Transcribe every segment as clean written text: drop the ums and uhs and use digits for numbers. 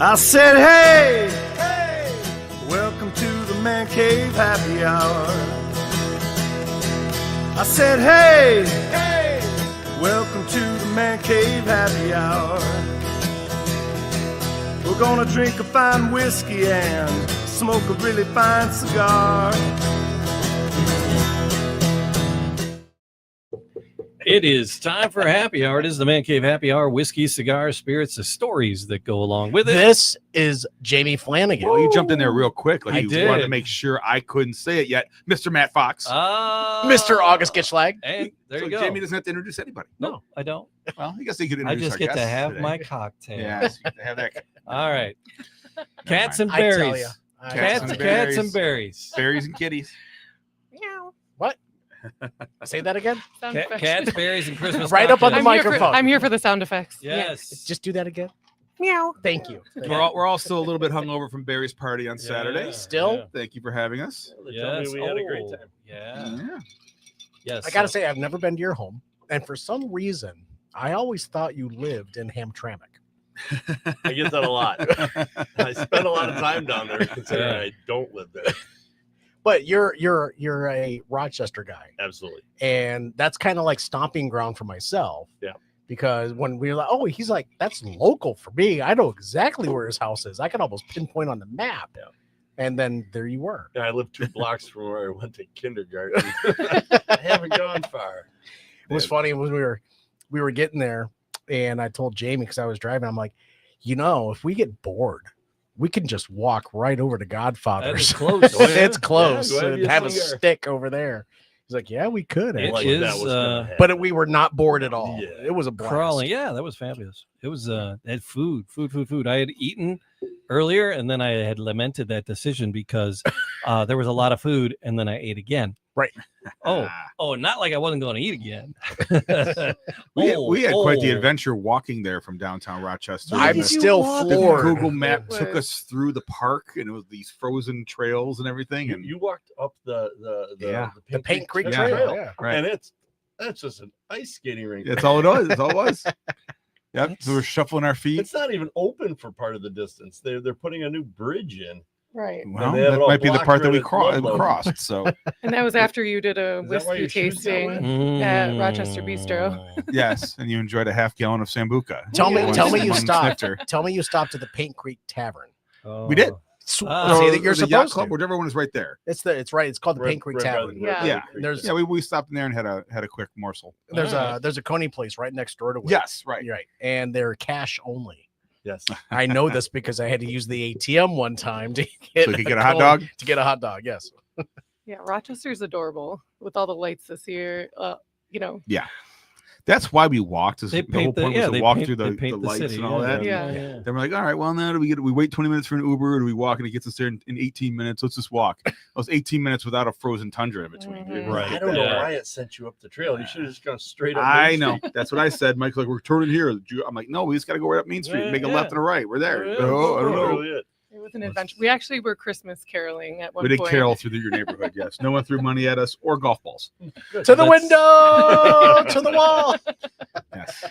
I said, hey, hey, welcome to the Man Cave Happy Hour. I said, hey, hey, welcome to the Man Cave Happy Hour. We're gonna drink a fine whiskey and smoke a really fine cigar. It is time for happy hour. It is the Man Cave Happy Hour. Whiskey, cigars, spirits, the stories that go along with it. This is Jamie Flanagan. Oh, you jumped in there real quick. Like I you did. wanted to make sure I couldn't say it yet. Mr. Matt Fox. Mr. August Gitschlag. Hey, there So you go. Jamie doesn't have to introduce anybody. No, I don't. Well, I guess he could I introduce just our get to guests have today. my cocktail. Yeah, so you get to have that. All right. Cats and I tell berries. ya. Cats and Cats and berries. Berries and kitties. What? Say that again. Sound effects. Cats, berries, and Christmas. Right up on the cocktails. microphone. I'm here for the sound effects. Yes. Just do that again. Meow. Thank you. We're all still a little bit hungover from Barry's party on Saturday. Yeah, Still? yeah. Thank you for having us. Yes. we had a great time. Yeah. Yeah. Yes. I gotta say, I've never been to your home, and for some reason, I always thought you lived in Hamtramck. I get that a lot. I spend a lot of time down there considering Yeah. I don't live there. But you're a Rochester guy, Absolutely. and that's kind of like stomping ground for myself. Yeah. Because when we were like, oh, he's like, that's local for me. I know exactly where his house is. I can almost pinpoint on the map. Yeah. And then there you were. Yeah, I live 2 blocks from where I went to kindergarten. I haven't gone far. It was funny when we were getting there, and I told Jamie because I was driving. I'm like, if we get bored, we can just walk right over to Godfather's. close. It's close. Yeah, go ahead, and get have a cigar. stick over there. He's like, yeah, we could. It Like actually." is, that was gonna happen. But we were not bored at all. Yeah. It was a blast. Crawling. Yeah, that was fabulous. It was it had food. I had eaten earlier, and then I had lamented that decision because there was a lot of food, and then I ate again. Right. Oh, not like I wasn't going to eat again. We had quite the Oh. adventure walking there from downtown Rochester. I'm did you still walk? The floored. Google map It took was- us through the park, and it was these frozen trails and everything. You, And you walked up the Yeah. The Paint Creek Yeah. Trail. Yeah. right, and that's just an ice skating rink. that's all it was. That's all it was. Yep. So we're shuffling our feet. It's not even open for part of the distance. They're putting a new bridge in. Right. Well, they have that it all might be the blocked part that we right at Ludlow. crossed. So And that was after you did a Is that why whiskey your shoes that way? tasting. At Rochester Bistro. yes, and you enjoyed a half gallon of Sambuca. Tell me you One stopped. snifter. Tell me you stopped at the Paint Creek Tavern. We did. Say Or that you're the yacht supposed club, to. whichever one is right there. It's right. It's called the Right- Paint Creek right by Tavern. the- Yeah. right by the Yeah. creek There's- there. Yeah, we stopped in there and had a quick morsel. There's Alright. a Coney place right next door to it. Yes, right. Right. And they're cash only. Yes. I know this because I had to use the ATM one time to get So you could get a hot dog. To get a hot dog, yes. Yeah, Rochester's adorable with all the lights this year. That's why we walked. Is They the whole paint the point was to they walk paint- through they the paint lights city, and all that. Yeah. yeah. Then we're like, all right, well, now do we wait 20 minutes for an Uber, or do we walk and it gets us there in 18 minutes? Let's just walk. It was 18 minutes without a frozen tundra in between. Mhm. Right. I don't know Yeah. why it sent you up the trail. You should have just gone straight up. I Main know. Street. That's what I said. Mike's like, we're turning here. I'm like, no, we just got to go right up Main Street, Yeah, make a yeah. left and a right. We're there. Yeah, Oh, I don't that's know. really it. It was an adventure. We actually were Christmas caroling at one We did point. carol through your neighborhood. Yes. No one threw money at us or golf balls. To the That's- window, to the wall. Yes.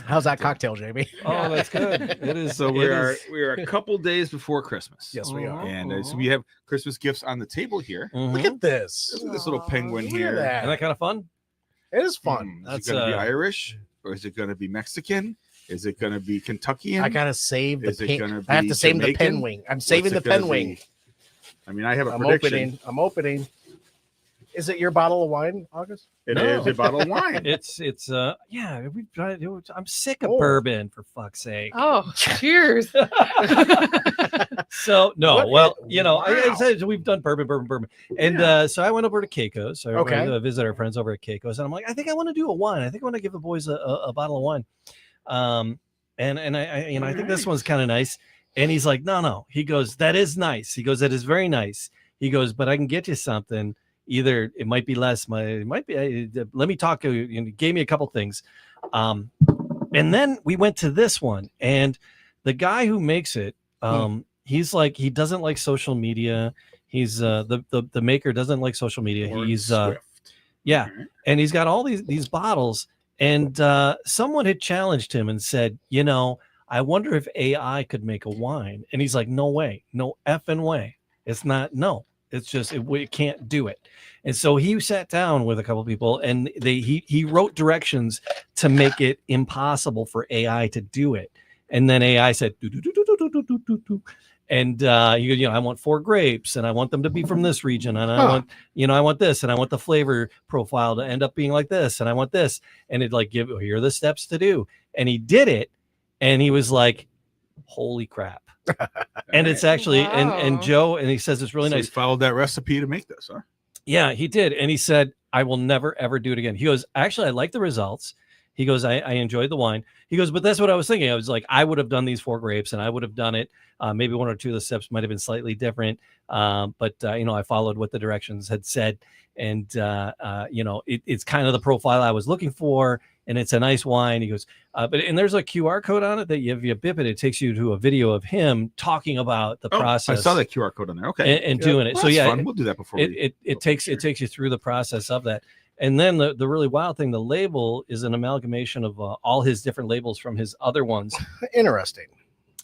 How's that cocktail, Jamie? Oh, that's good. It is. So it we are is- a couple days before Christmas. Yes, we are. And so we have Christmas gifts on the table here. Mhm. Look at this. Look at this little penguin Look at here. that. Isn't that kind of fun? It is fun. Is That's, it going to be uh, Irish or is it going to be Mexican? Is it going to be Kentuckian? I gotta save the Is it pen. gonna I have be to save the Jamaican? pen wing. I'm saving the What's it gonna pen wing. be? I mean, I have a I'm prediction. opening. Is it your bottle of wine, August? It No. is a bottle of wine. It's yeah. We tried. I'm sick of Oh. bourbon for fuck's sake. Oh, cheers. So no, What well, is- you know, I wow. said we've done bourbon, and so I went over to Keiko's. So I Okay. went to visit our friends over at Keiko's, and I'm like, I think I want to do a wine. I think I want to give the boys a bottle of wine. And I think this one's kind of nice. And he's like, no. He goes, that is nice. He goes, that is very nice. He goes, but I can get you something. Either it might be less. It might be. Let me talk to you. And he gave me a couple things. And then we went to this one, and the guy who makes it, he's like, he doesn't like social media. He's the maker doesn't like social media. Warren He's Swift. yeah, All right. and he's got all these bottles, And someone had challenged him and said, I wonder if AI could make a wine. And he's like, no way, no effing way. It's not, no, it's just, it can't do it. And so he sat down with a couple of people and he wrote directions to make it impossible for AI to do it. And then AI said, do, do, do, do, do, do, do, do, do. And I want 4 grapes and I want them to be from this region. And I want, I want this, and I want the flavor profile to end up being like this. And I want this. And it like, here are the steps to do. And he did it. And he was like, holy crap. And it's actually, and Joe, and he says, it's really nice. He followed that recipe to make this, huh? Yeah, he did. And he said, I will never, ever do it again. He goes, actually, I like the results. He goes, I enjoyed the wine. He goes, but that's what I was thinking. I was like, I would have done these 4 grapes and I would have done it. Maybe 1 or 2 of the steps might have been slightly different. But I followed what the directions had said. And, it's kind of the profile I was looking for. And it's a nice wine. He goes, and there's a QR code on it that if you bip it, it takes you to a video of him talking about the process. I saw that QR code on there. Okay. And doing it. Well, So yeah, fun. We'll do that before it takes you through the process of that. And then the really wild thing, the label is an amalgamation of all his different labels from his other ones, Interesting.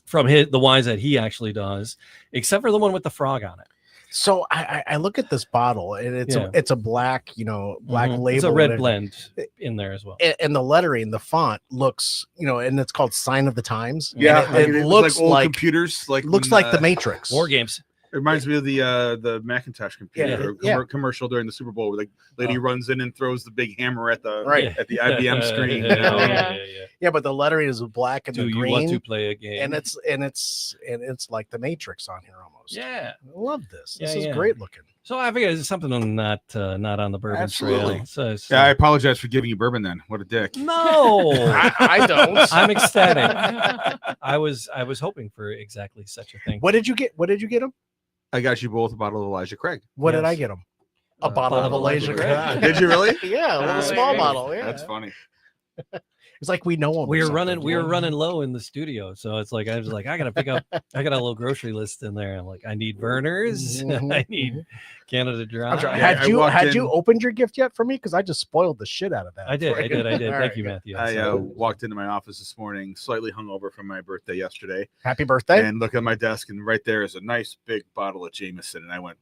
from the wines that he actually does, except for the one with the frog on it. So I look at this bottle and it's a black, black label. It's a red blend in there as well. And the lettering, the font looks, and it's called Sign of the Times. Yeah, And it looks like old like computers, looks like the Matrix. War Games. It reminds me of the Macintosh computer commercial during the Super Bowl where the lady runs in and throws the big hammer at the IBM screen. Yeah, but the lettering is black and Do the you green. want to play a game? And it's like the Matrix on here almost. Yeah. I love this. This Yeah, is yeah. great looking. So I figured it's something not on the bourbon Absolutely. trail. So Yeah, I apologize for giving you bourbon then. What a dick. no, I don't. I'm ecstatic. I was hoping for exactly such a thing. What did you get? What did you get him? I got you both a bottle of Elijah Craig. What did Yes. I get him? A bottle of Elijah Craig. Did you really? Yeah, a little That's small great. bottle. Yeah, That's funny. It's like we know him. We were running low in the studio, so it's like I was like, I got a little grocery list in there. I'm like, I need Vernors, Mhm. I need Canada Dry. I'm trying. Yeah, I walked Had in- you opened your gift yet for me? Because I just spoiled the shit out of that. I did. for you. Thank All you, right. Matthew. I So- walked into my office this morning, slightly hungover from my birthday yesterday, Happy birthday. and look at my desk, and right there is a nice big bottle of Jameson, and I went,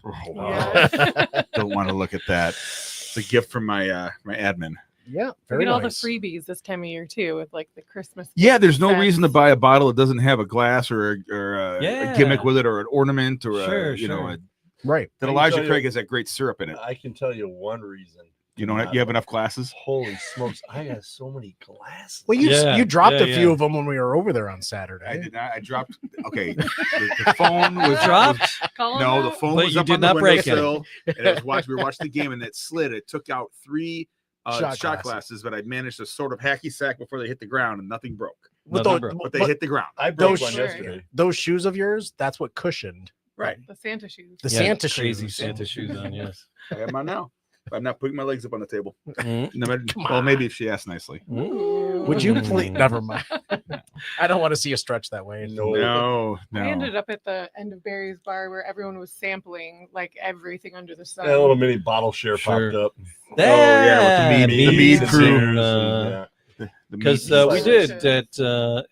oh, wow. Yeah. Don't want to look at that. It's a gift from my my admin. Yeah, We very get all nice. the freebies this time of year too, with like the Christmas. Yeah, there's no sets. reason to buy a bottle that doesn't have a glass or a Yeah. gimmick with it or an ornament or Sure, a, you know, sure. Right. that I can Elijah tell you- Craig has that great syrup in it. I can tell you one reason. You know, you have enough glasses. Holy smokes! I got so many glasses. Well, Yeah, you dropped yeah, a few yeah. of them when we were over there on Saturday. I did not. I dropped. Okay, the phone was Dropped? Call No, them the out. phone But was you up did on the not break any. windowsill, and I was watching. We were watching the game, and it slid. It took out 3 Shot shot glasses. glasses, but I managed to sort of hacky sack before they hit the ground, and nothing broke. With Nothing those- broke. But they but hit the ground. I broke Those one sh- yesterday. those shoes of yours, that's what cushioned Right. The Santa shoes. the Yeah, Santa crazy shoes. Santa shoes on. Yes. I have mine now. I'm not putting my legs up on the table. Mm. No matter, Come well, on. maybe if she asks nicely. Would you please? Never mind. I don't want to see you stretch that way. No, no. I ended up at the end of Barry's bar where everyone was sampling like everything under the sun. Yeah, a little mini bottle share Sure. popped up. yeah, with the mead meads crew. and, Yeah. The because meat we slices. did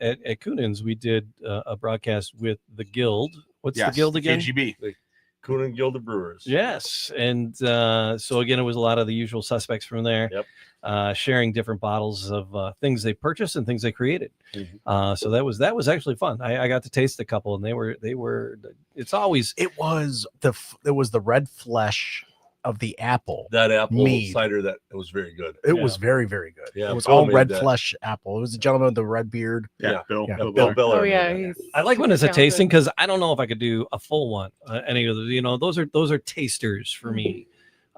at Coonan's, we did a broadcast with the Guild. What's the Yes, Guild again? KGB. Coonan Guild of Brewers. Yes, and so again, it was a lot of the usual suspects from there, sharing different bottles of things they purchased and things they created. Mhm. So that was actually fun. I got to taste a couple, and they were. It's always It was the red flesh of the apple. That apple Mead. cider that it was very good. It Yeah. was very, very good. Yeah, it was Bill all made red that. flesh apple. It was a gentleman with the red beard. Yeah, Bill. Yeah. Bill Bill Biller. Biller. Oh yeah, made that. he's I like when it's a super talented. tasting because I don't know if I could do a full one. Any of the, those are tasters for me.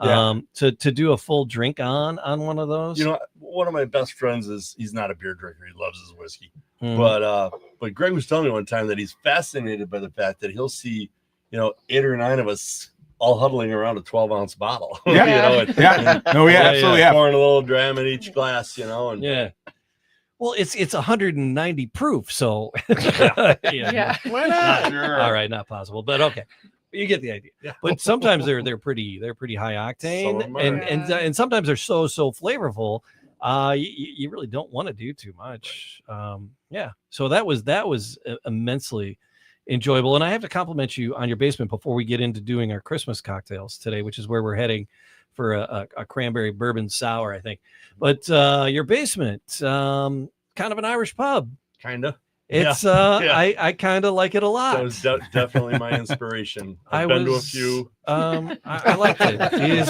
Yeah. To do a full drink on one of those. You know, one of my best friends he's not a beer drinker. He loves his whiskey. Mhm. But Greg was telling me one time that he's fascinated by the fact that he'll see, 8 or 9 of us all huddling around a 12-ounce bottle. Yeah. and Yeah. No, yeah, absolutely. Yeah. pouring a little dram in each glass, and yeah. Well, it's 190 proof, so Yeah. Why not? Sure. All right, not possible, but okay. You get the idea. Yeah. But sometimes they're pretty high Some of octane, them are. and sometimes they're so flavorful. you really don't want to do too much. Yeah. So that was immensely enjoyable. And I have to compliment you on your basement before we get into doing our Christmas cocktails today, which is where we're heading for a cranberry bourbon sour, I think. But your basement, kind of an Irish pub. Kind of. It's I kind of like it a lot. That was definitely my inspiration. I've been to a few. I liked it.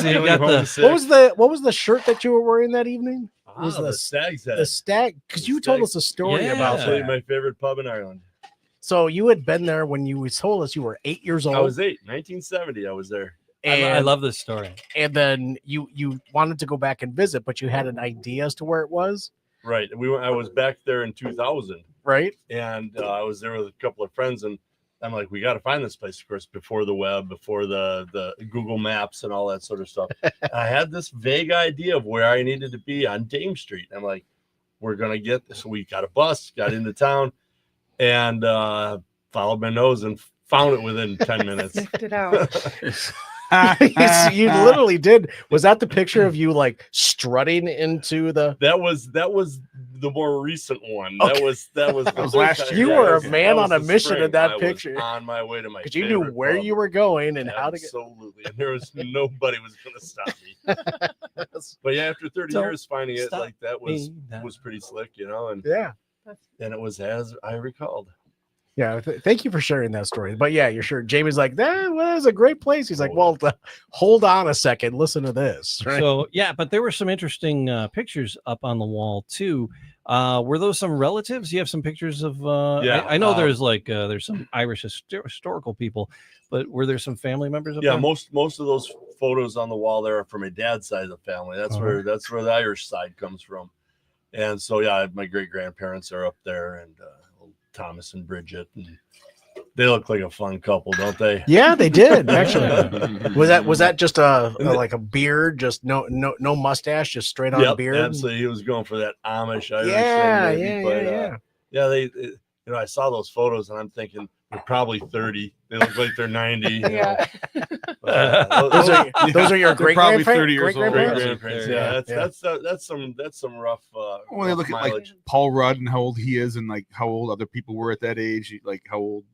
You got what was the shirt that you were wearing that evening? Was the Stag's Head. The Stag, because you told us a story about that. My favorite pub in Ireland. So you had been there when you told us you were 8 years old. I was 8, 1970. I was there. And I love this story. And then you wanted to go back and visit, but you had an idea as to where it was. Right. I was back there in 2000. Right. And I was there with a couple of friends, and I'm like, we got to find this place, of course, before the web, before the Google Maps and all that sort of stuff. I had this vague idea of where I needed to be on Dame Street. I'm like, we're going to get this. So we got a bus, got into town, and followed my nose and found it within 10 minutes. Sniffed it out. You literally did. Was that the picture of you like strutting into the? That was the more recent one. Okay. That was last year. You were a man on a mission in that picture. On my way to my, because you knew where you were going and how to get. Absolutely, and there was nobody was going to stop me. But yeah, after 30 years, finding it like that was pretty slick, and and it was as I recalled. Yeah, thank you for sharing that story. But yeah, you're sure. Jamie's like, that was a great place. He's like, well, hold on a second. Listen to this. Right? So, yeah, but there were some interesting pictures up on the wall, too. Were those some relatives? You have some pictures of, I know there's there's some Irish historical people, but were there some family members? Yeah, most of those photos on the wall there are from my dad's side of the family. That's where the Irish side comes from. And so, yeah, my great grandparents are up there, and Thomas and Bridget, and they look like a fun couple, don't they? Yeah, they did actually. was that just like a beard, just no mustache, just straight on beard? Absolutely. He was going for that Amish Irish thing. Yeah. They I saw those photos and I'm thinking they're probably 30. They look like they're 90. Yeah. Those are your great probably 30 years old. Grandparents. Yeah, that's some rough. When they look at like Paul Rudd and how old he is, and like how old other people were at that age, like how old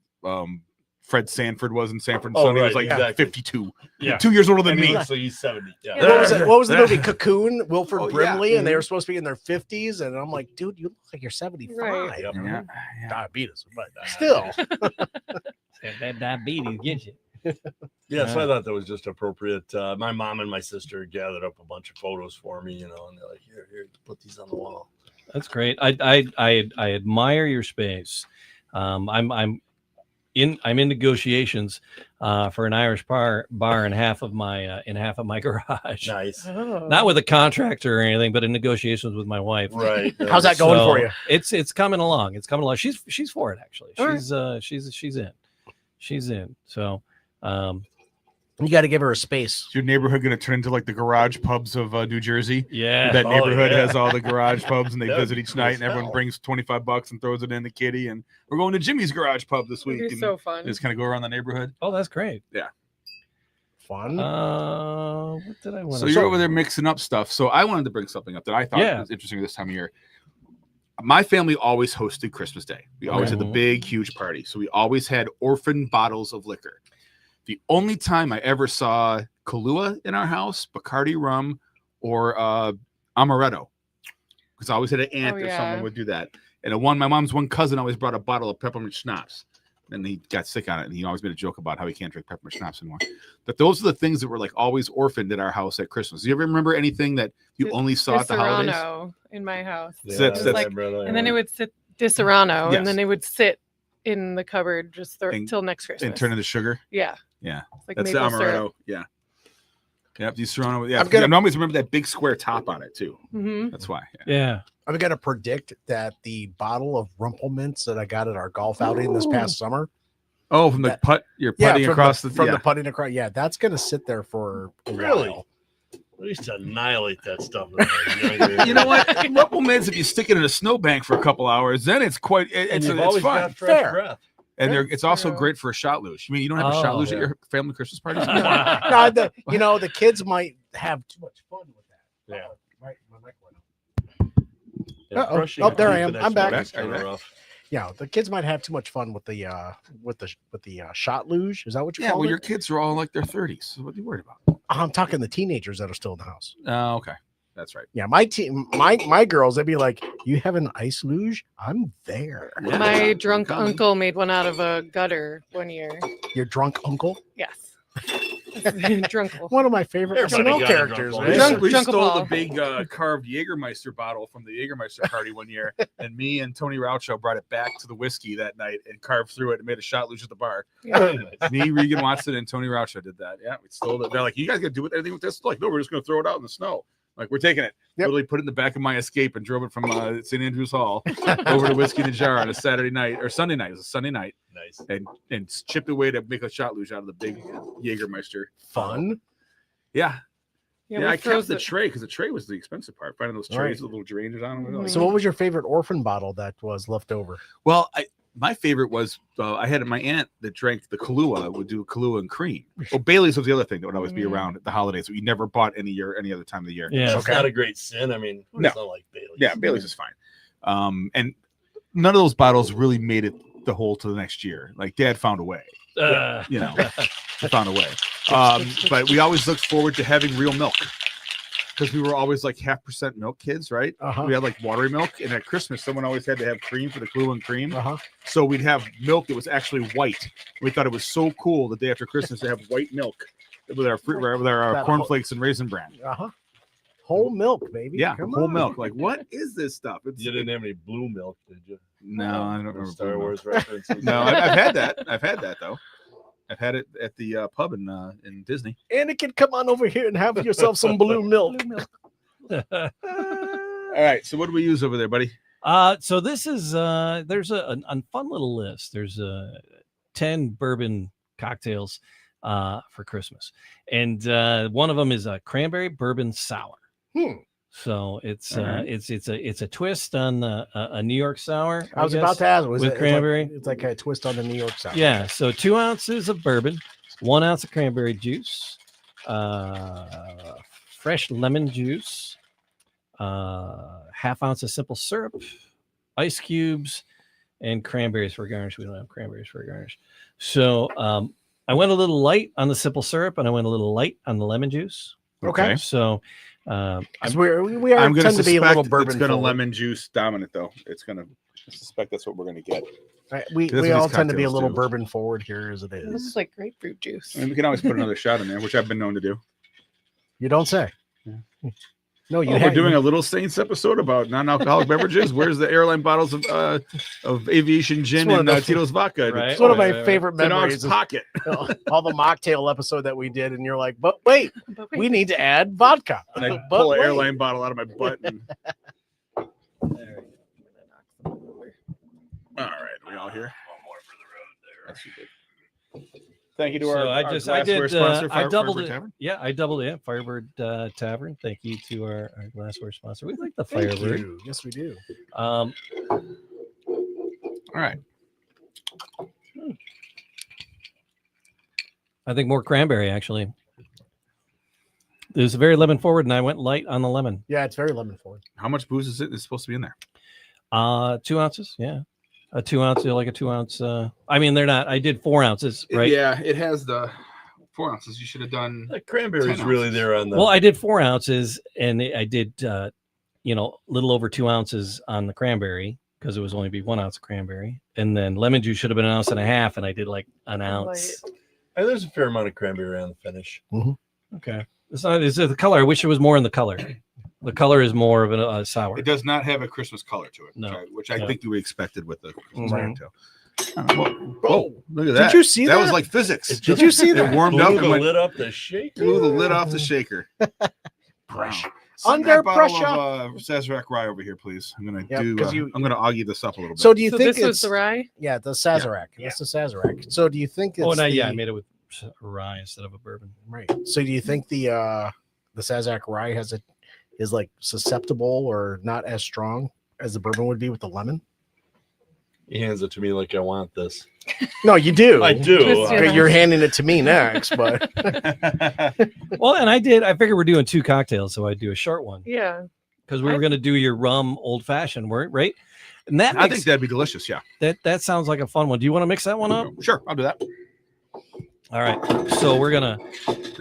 Fred Sanford was in Sanford and Son. He was like 52. Yeah, 2 years older than me. So he's 70. Yeah. What was the movie? Cocoon, Wilford Brimley, and they were supposed to be in their 50s, and I'm like, dude, you look like you're 75. Right. Yeah. Diabetes, but still. That diabetes gets you. So I thought that was just appropriate. My mom and my sister gathered up a bunch of photos for me, and they're like, here, put these on the wall. That's great. I admire your space. I'm in negotiations for an Irish bar in half of my garage. Nice. Oh. Not with a contractor or anything, but in negotiations with my wife. Right. How's that going for you? It's coming along. It's coming along. She's for it actually. She's in. So you got to give her a space. Is your neighborhood going to turn into like the garage pubs of New Jersey? Yeah. That neighborhood has all the garage pubs, and they visit each night, and everyone brings $25 and throws it in the kitty. And we're going to Jimmy's Garage Pub this week. It'd be so fun. Just kind of go around the neighborhood. Oh, that's great. Yeah. Fun. What did I want? So you're over there mixing up stuff. So I wanted to bring something up that I thought was interesting this time of year. My family always hosted Christmas Day. We always had the big, huge party. So we always had orphan bottles of liquor. The only time I ever saw Kahlua in our house, Bacardi rum, or Amaretto, because I always had an aunt or someone would do that. And my mom's one cousin always brought a bottle of peppermint schnapps, and he got sick on it, and he always made a joke about how he can't drink peppermint schnapps anymore. But those are the things that were like always orphaned at our house at Christmas. Do you ever remember anything that you only saw at the holidays? In my house. Yeah, and then it would sit Disaronno, and then it would sit in the cupboard just till next Christmas. And turn into sugar? Yeah. Yeah. It's like that's the Amaretto. Syrup. Yeah. Yep. Disaronno. Yeah. I always remember that big square top on it too. Mm-hmm. That's why. Yeah. I'm going to predict that the bottle of Rumplemints that I got at our golf outing this past summer. Oh, from the putt, you're putting across the putting across. Yeah, that's going to sit there for a while. We used to annihilate that stuff. You know what? Rumplemints, if you stick it in a snowbank for a couple hours, then it's quite. It's fun. Fair. And it's also great for a shot luge. You mean you don't have a shot luge at your family Christmas parties? No, the kids might have too much fun with that. Yeah. Right. My mic went Uh-oh. brushing Oh, there I teeth am. the I'm next back. morning's kinda rough. Yeah, the kids might have too much fun with the shot luge. Is that what you Yeah, call well, it? your kids are all in like their 30s. So what are you worried about? I'm talking the teenagers that are still in the house. Oh, okay. That's right. Yeah, my girls, they'd be like, "You have an ice luge? I'm there." Yeah. My drunk Coming. uncle made one out of a gutter one year. Your drunk uncle, Yes. Drunk uncle. one of my favorite Everybody SNL got a characters. drunk Right? uncle. We Drunk stole the Ball. big carved Jägermeister bottle from the Jägermeister party one year, and me and Tony Raucho brought it back to the whiskey that night and carved through it and made a shot luge at the bar. Yeah. Me, Regan Watson, and Tony Raucho did that. Yeah, we stole it. They're like, "You guys got to do anything with this?" Like, no, we're just going to throw it out in the snow. Like, we're taking it. Yep. Literally put it in the back of my Escape and drove it from St. Andrews Hall over to Whiskey in a Jar on a Saturday night or Sunday night. It was a Sunday night, Nice. and chipped away to make a shot luge out of the big Jägermeister. Fun. Yeah, Yeah, I we kept froze the it. tray because the tray was the expensive part. Finding those trays Right. with the little drainage on them. So, what was your favorite orphan bottle that was left over? Well, my favorite was I had my aunt that drank the Kahlua, would do Kahlua and cream. Well, Bailey's was the other thing that would always be around at the holidays. We never bought any other time of the year. Yeah. It's not a great sin. I mean, No. it's not like Bailey's. Yeah, Bailey's is fine. And none of those bottles really made it the whole to the next year. Like Dad found a way, you know, he found a way. But we always looked forward to having real milk because we were always like 0.5% milk kids, right? Uh-huh. We had like watery milk, and at Christmas, someone always had to have cream for the Kahlua and cream. Uh-huh. So we'd have milk that was actually white. We thought it was so cool the day after Christmas to have white milk with our That cornflakes and raisin bran. Uh-huh. Whole milk, baby. Yeah, Come whole on. milk. Like, what is this stuff? It's, You didn't have any blue milk, did you? no, I don't remember. Star blue milk. Wars references. No, I've had that. I've had that though. I've had it at the pub in Disney. Anakin, come on over here and have yourself some blue milk. All right, so what do we use over there, buddy? So this is there's a fun little list. There's 10 bourbon cocktails for Christmas, and one of them is a cranberry bourbon sour. So it's Alright. it's a twist on a New York sour. I was about to ask, was with it cranberry? It's like a twist on the New York sour. Yeah, so 2 ounces of bourbon, 1 ounce of cranberry juice, fresh lemon juice, half ounce of simple syrup, ice cubes, and cranberries for garnish. We don't have cranberries for garnish. So I went a little light on the simple syrup and I went a little light on the lemon juice. Okay. So We I'm are going to tend to be a little suspect bourbon. it's going to forward. lemon juice dominant though. It's going to suspect that's what we're going to get. Right, We That's what all these tend to be a cocktails little do. bourbon forward here as it This is. is like grapefruit juice. And we can always put another shot in there, which I've been known to do. You don't say. Yeah. No, you We're have, doing a little Saints episode about non-alcoholic beverages. Where's the airline bottles of aviation gin one and of those- Tito's vodka? Right. It's one of my Right. favorite It's in our memories. Is, pocket. all the mocktail episode that we did, and you're like, but wait, But we need to add vodka. And I But pull an wait. airline bottle out of my butt. And... All right, we all here? That's good. Thank you to So our, I our just I glassware did sponsor, I doubled Firebird it. Tavern. Yeah, I doubled it. Firebird Tavern. Thank you to our glassware sponsor. We like the Thank Firebird. you. Yes, we do. All right. I think more cranberry actually. It was very lemon forward, and I went light on the lemon. Yeah, it's very lemon forward. How much booze is it? It's supposed to be in there. 2 ounces. Yeah, a 2 ounce, like a 2 ounce. I mean, they're not. I did 4 ounces, right? Yeah, it has the 4 ounces. You should have done. The cranberry's 10 really ounces. there on the. Well, I did 4 ounces, and I did, little over 2 ounces on the cranberry because it was only be 1 ounce of cranberry, and then lemon juice should have been an ounce and a half, and I did like an ounce. And there's a fair amount of cranberry on the finish. Okay, it's not. It's the color. I wish it was more in the color. The color is more of a sour. It does not have a Christmas color to it, No. which I No. think we expected with the Christmas Right. cocktail. Whoa, look at that. Did you see That that? was like physics. Did you see It that? warmed Blew up the and went, lid up the shaker. blew the lid off the shaker. Pressure. Wow. Send Under that bottle pressure. Of Sazerac rye over here, please. I'm gonna Yep, do. 'cause you- I'm gonna augie this up a little bit. So do you So think this was it's the rye? yeah the Sazerac? Yeah. That's the Sazerac. So do you think it's Oh, no, yeah, I the- made it with rye instead of a bourbon. right? So do you think the Sazerac rye is like susceptible or not as strong as the bourbon would be with the lemon? He hands it to me like I want this. No, you do. I do. Twist Okay, you're handing it to me next, but Well, and I figured we're doing 2 cocktails, so I'd do a short one Yeah. because we were going to do your rum old fashioned, right? And that I think that'd be delicious. Yeah. That sounds like a fun one. Do you want to mix that one up? Sure, I'll do that. All right. So we're gonna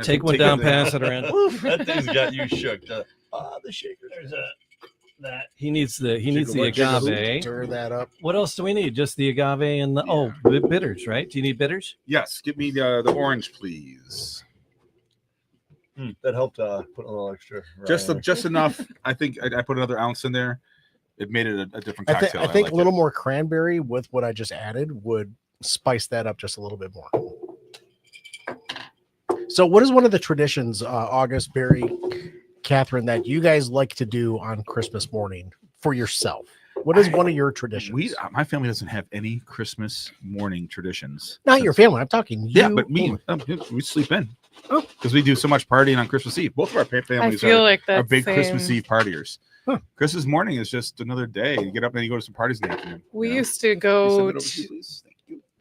take one down, pass it around. That thing's got you shook. The shaker. There's that. He needs the agave. Stir that up. What else do we need? Just the agave and the bitters, right? Do you need bitters? Yes. Give me the orange, please. That helped put a little extra. Just enough. I think I put another ounce in there. It made it a different cocktail. I think a little more cranberry with what I just added would spice that up just a little bit more. So what is one of the traditions, August, Barry, Catherine, that you guys like to do on Christmas morning for yourself? What is one of your traditions? My family doesn't have any Christmas morning traditions. Not your family. I'm talking you. Yeah, but me. We sleep in. Because we do so much partying on Christmas Eve. Both of our families are big Christmas Eve partiers. Huh. Christmas morning is just another day. You get up and you go to some parties in the afternoon. We used to go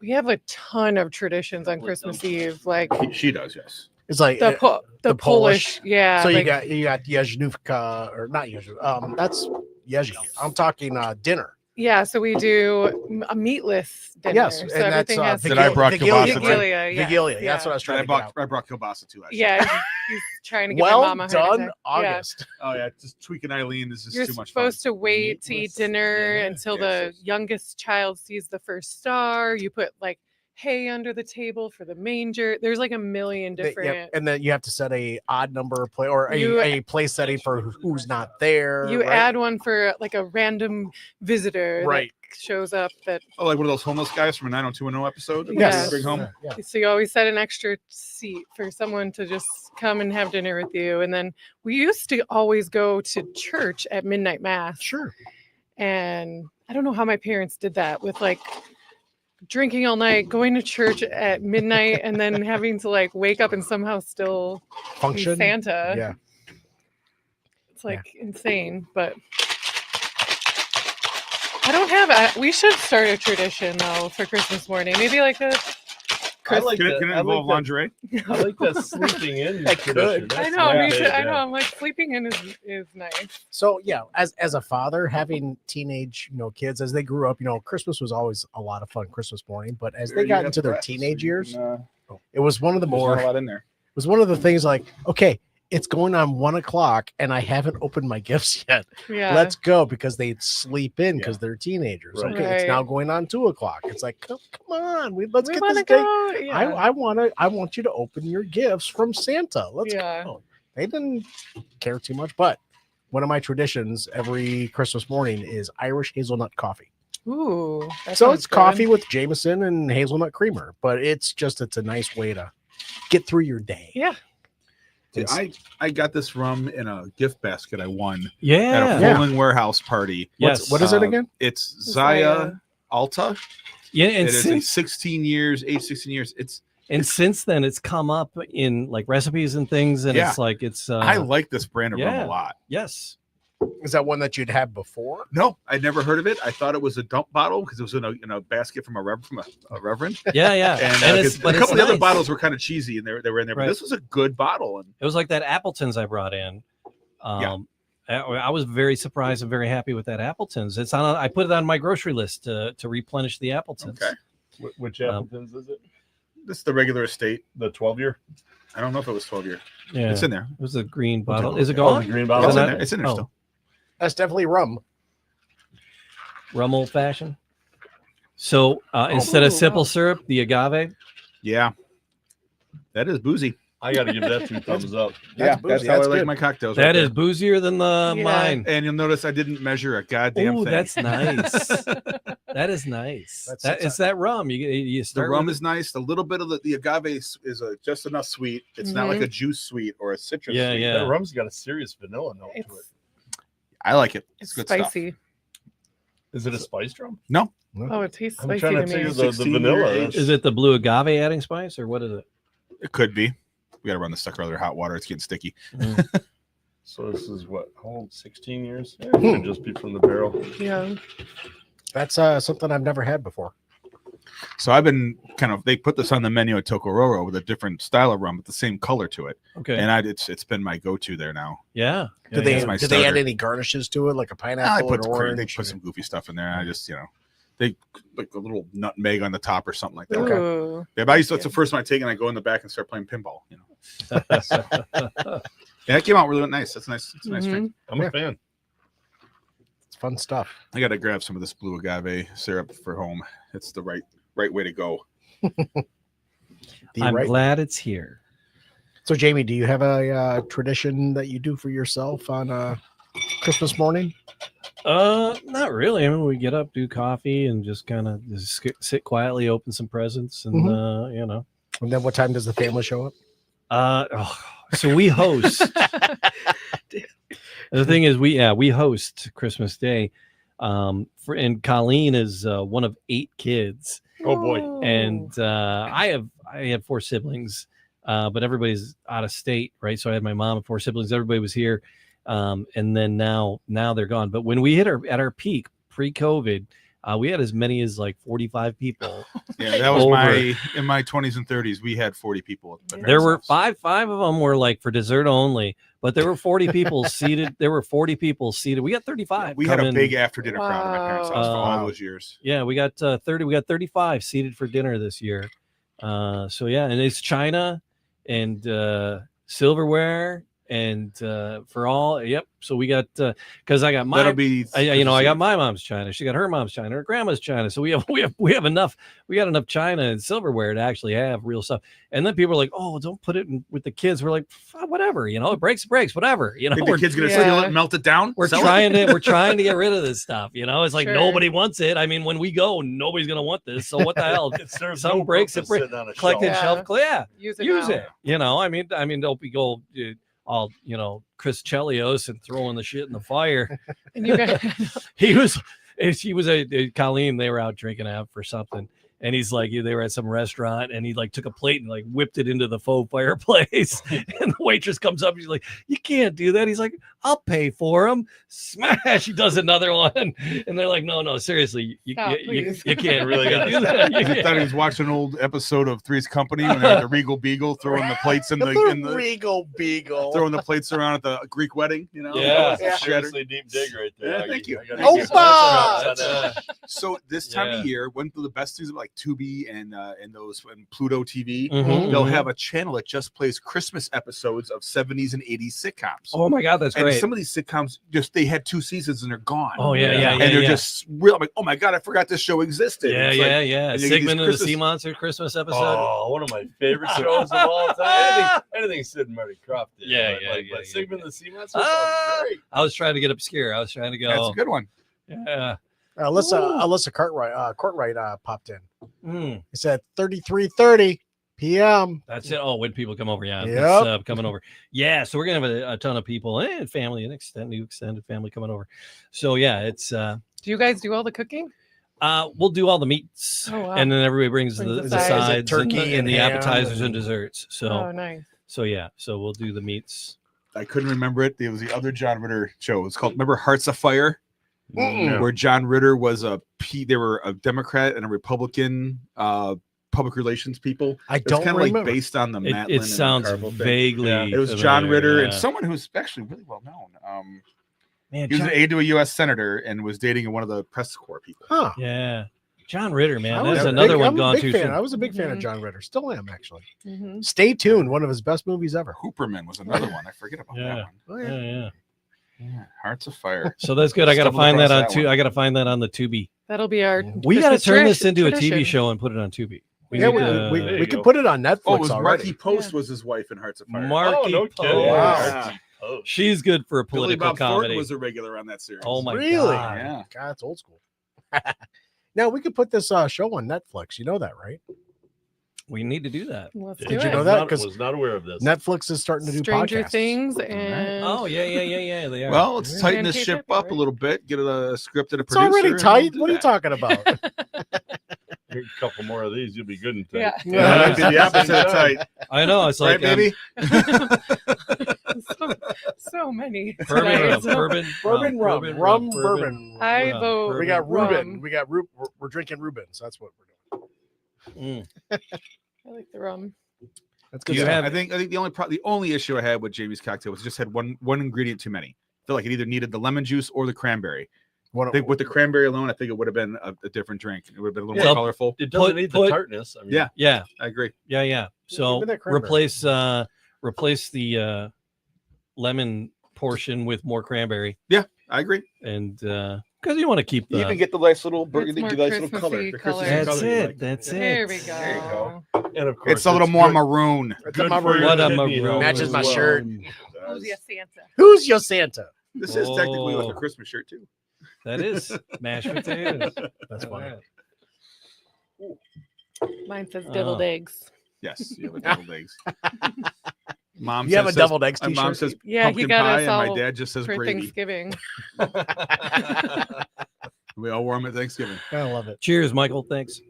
we have a ton of traditions on Christmas Eve. Like she does, yes. It's like the Polish. Yeah. So like, you got Jezhnówka, or not Jezhnówka. That's Yezhi. I'm talking dinner. Yeah, so we do a meatless dinner. Yes, so and everything that's has I brought kielbasa. Vigilia. That's what I was trying to get out. I brought kielbasa too. Actually. Yeah, he's trying to get well my mama done, August. Yeah. Oh yeah, just tweaking Eileen is just You're too much fun. supposed to wait to eat dinner until the youngest child sees the first star. You put like hay under the table for the manger. There's like a million different. And then you have to set a odd number of play or a place setting for who's not there. You add one for like a random visitor that shows up that like one of those homeless guys from a 90210 episode. Yes. Bring home. Yeah. So you always set an extra seat for someone to just come and have dinner with you. And then we used to always go to church at midnight mass. Sure. And I don't know how my parents did that with like drinking all night, going to church at midnight, and then having to like wake up and somehow still function. Be Santa. Yeah. It's like insane, but I don't have we should start a tradition though for Christmas morning. Maybe like a Can it involve lingerie? I like that sleeping in tradition. I know. I know. I'm like sleeping in is nice. So yeah, as a father, having teenage kids as they grew up, Christmas was always a lot of fun Christmas morning. But as they got into their teenage years, it was one of the more. There's not a lot in there. It was one of the things like, okay, it's going on 1:00 and I haven't opened my gifts yet. Yeah. Let's go, because they sleep in because they're teenagers. Right. Okay, it's now going on 2:00. It's like, come on, let's get this go. thing. Yeah. I want you to open your gifts from Santa. Let's go. They didn't care too much, but one of my traditions every Christmas morning is Irish hazelnut coffee. Ooh. So it's coffee with Jameson and hazelnut creamer, but it's a nice way to get through your day. Yeah. I got this rum in a gift basket I won at a Fullman Warehouse party. Yes. What is it again? It's Zaya Alta. Yeah, and it is 16 years. And since then, it's come up in like recipes and things, and it's like I like this brand of rum a lot. Yes. Is that one that you'd had before? No, I'd never heard of it. I thought it was a dump bottle because it was in a basket from a reverend. Yeah. And a couple of the other bottles were kind of cheesy, and they were in there. But this was a good bottle. And it was like that Appleton's I brought in. I was very surprised and very happy with that Appleton's. It's on. I put it on my grocery list to replenish the Appleton's. Okay. Which Appleton's is it? This is the regular estate. The 12-year. I don't know if it was 12-year. Yeah, it's in there. It was a green bottle. Is it gone? The green bottle. It's in there still. That's definitely rum. Rum old fashioned. So instead of simple syrup, the agave. Yeah, that is boozy. I got to give that 2 thumbs up. That's how I like my cocktails. That is boozier than mine. And you'll notice I didn't measure a goddamn thing. That's nice. That is nice. It's that rum. You start the rum is nice. A little bit of the agave is just enough sweet. It's not like a juice sweet or a citrus sweet. Yeah. That rum's got a serious vanilla note to it. I like it. It's good spicy. Stuff. Is it a spiced rum? No. Oh, it tastes I'm spicy trying to to me. think of the vanilla. Is it the blue agave adding spice, or what is it? It could be. We got to run the sucker under hot water. It's getting sticky. So this is what? How old? 16 years? It could just be from the barrel. Yeah. That's something I've never had before. So I've been they put this on the menu at Tokororo with a different style of rum, but the same color to it. Okay. And it's been my go-to there now. Yeah. Did they add any garnishes to it, like a pineapple or orange? They put some goofy stuff in there. I just, they like a little nutmeg on the top or something like that. Ooh. Yeah, but that's the first one I take, and I go in the back and start playing pinball. Yeah, it came out really nice. That's nice. It's a nice drink. I'm a fan. It's fun stuff. I got to grab some of this blue agave syrup for home. It's the right way to go. I'm glad it's here. So, Jamie, do you have a tradition that you do for yourself on Christmas morning? Not really. I mean, we get up, do coffee, and just kind of sit quietly, open some presents, and And then what time does the family show up? So we host. The thing is, we host Christmas Day. And Colleen is one of 8 kids. Oh boy! And I have 4 siblings, but everybody's out of state, right? So I had my mom and 4 siblings. Everybody was here, and then now they're gone. But when we hit at our peak pre-COVID, we had as many as like 45 people. Yeah, that was in my 20s and 30s. We had 40 people. There were five of them were like for dessert only, but there were 40 people seated. There were 40 people seated. We got 35. We had a big after dinner crowd at my parents' house for all those years. Yeah, we got 30. We got 35 seated for dinner this year. So yeah, and it's china and silverware. And for all, yep. So we got because I got my, I got my mom's china. She got her mom's china, her grandma's china. So we have enough. We got enough china and silverware to actually have real stuff. And then people are like, "Oh, don't put it in with the kids." We're like, "Whatever, it breaks, whatever." Think the kids gonna steal it and melt it down. We're trying to get rid of this stuff. It's like nobody wants it. I mean, when we go, nobody's gonna want this. So what the hell? Some breaks, it breaks. Collected shelf. Yeah, use it. I mean, don't be go. All Chris Chelios and throwing the shit in the fire. And you guys, she was a Colleen. They were out drinking out for something, and he's like, they were at some restaurant, and he like took a plate and like whipped it into the faux fireplace. And the waitress comes up, and she's like, "You can't do that." He's like, "I'll pay for him." Smash! He does another one, and they're like, "No, seriously, you can't really do that." I thought he was watching an old episode of Three's Company when they had the Regal Beagle throwing the plates in the Regal Beagle throwing the plates around at the Greek wedding. Yeah, seriously deep dig right there. Yeah, thank you. So this time of year, one of the best things about like Tubi and those and Pluto TV, they'll have a channel that just plays Christmas episodes of 70s and 80s sitcoms. Oh my God, that's great. Some of these sitcoms they had 2 seasons and they're gone. Oh yeah. And they're just real. I'm like, oh my God, I forgot this show existed. Yeah. Sigmund and the Sea Monster Christmas episode. Oh, one of my favorite shows of all time. Anything Sid and Marty Krofft did. But Sigmund and the Sea Monster. Great. I was trying to get obscure. I was trying to go. That's a good one. Yeah. Alyssa Cartwright popped in. He said 33:30 p.m. That's it. Oh, when people come over, Yep. Coming over. Yeah, so we're gonna have a ton of people and family and extended family coming over. So yeah, it's. Do you guys do all the cooking? We'll do all the meats, and then everybody brings the sides, turkey, and the appetizers and desserts. So nice. So yeah, so we'll do the meats. I couldn't remember it. It was the other John Ritter show. It's called Hearts of Fire. Where John Ritter was they were a Democrat and a Republican public relations people. I don't kind of remember. Like based on the Matlin. It sounds vaguely. It was John Ritter and someone who's actually really well known. He was an aide to a U.S. senator and was dating one of the press corps people. Huh. Yeah. John Ritter, man. That's another one gone too soon. I was a big fan of John Ritter. Still am, actually. Stay tuned. One of his best movies ever. Hooperman was another one. I forget about that one. Oh, yeah. Yeah, Hearts of Fire. So that's good. I got to find that on I got to find that on the Tubi. That'll be our. We got to turn this into a TV show and put it on Tubi. We could put it on Netflix. Oh, it was Marky Post was his wife in Hearts of Fire. Marky Post. Wow. She's good for a political Billy Bob comedy. Thornton was a regular on that series. Oh my really? God. Yeah. God, it's old school. Now we could put this show on Netflix. You know that, right? We need to do that. Let's do Did it. you know that? I was not aware of this. Netflix is starting to do Stranger podcasts. Things and Oh yeah. They are. Well, let's tighten this ship Paper, up right? a little bit. Get a script and a It's producer. already and tight. we'll What are you talking about? A couple more of these, you'll be good and tight. Yeah. Yeah, that'd be the opposite of tight. I know. It's Right, like baby? so many. bourbon Rum, bourbon. I vote. We got rum. Reuben. We're drinking Reuben. So that's what we're doing. Mm. I like the rum. That's good. Yeah, stuff. I think the only issue I had with Jamie's cocktail was it just had one ingredient too many. I feel like it either needed the lemon juice or the cranberry. I think with the cranberry alone, I think it would have been a different drink. It would have been a little more colorful. It doesn't need the tartness. I mean, yeah, I agree. Yeah. So replace the lemon portion with more cranberry. Yeah, I agree. And because you want to keep you even get the nice little burgundy, nice little color. The Christmas That's color it. That's it. There we go. There you go. And of course, It's a little more maroon. Good for your What a kidney maroon. health Matches as my well. shirt. Who's your Santa? Who's your Santa? This is technically like Oh. a Christmas shirt too. That is mashed potatoes. That's funny. Mine says deviled eggs. Yes, you have a deviled eggs. Mom You have a says- deviled eggs My mom t-shirt? says Yeah, he pumpkin got pie, us and my all dad just says for gravy. Thanksgiving. We all wore them at Thanksgiving. I love it. Cheers, Michael. Thanks.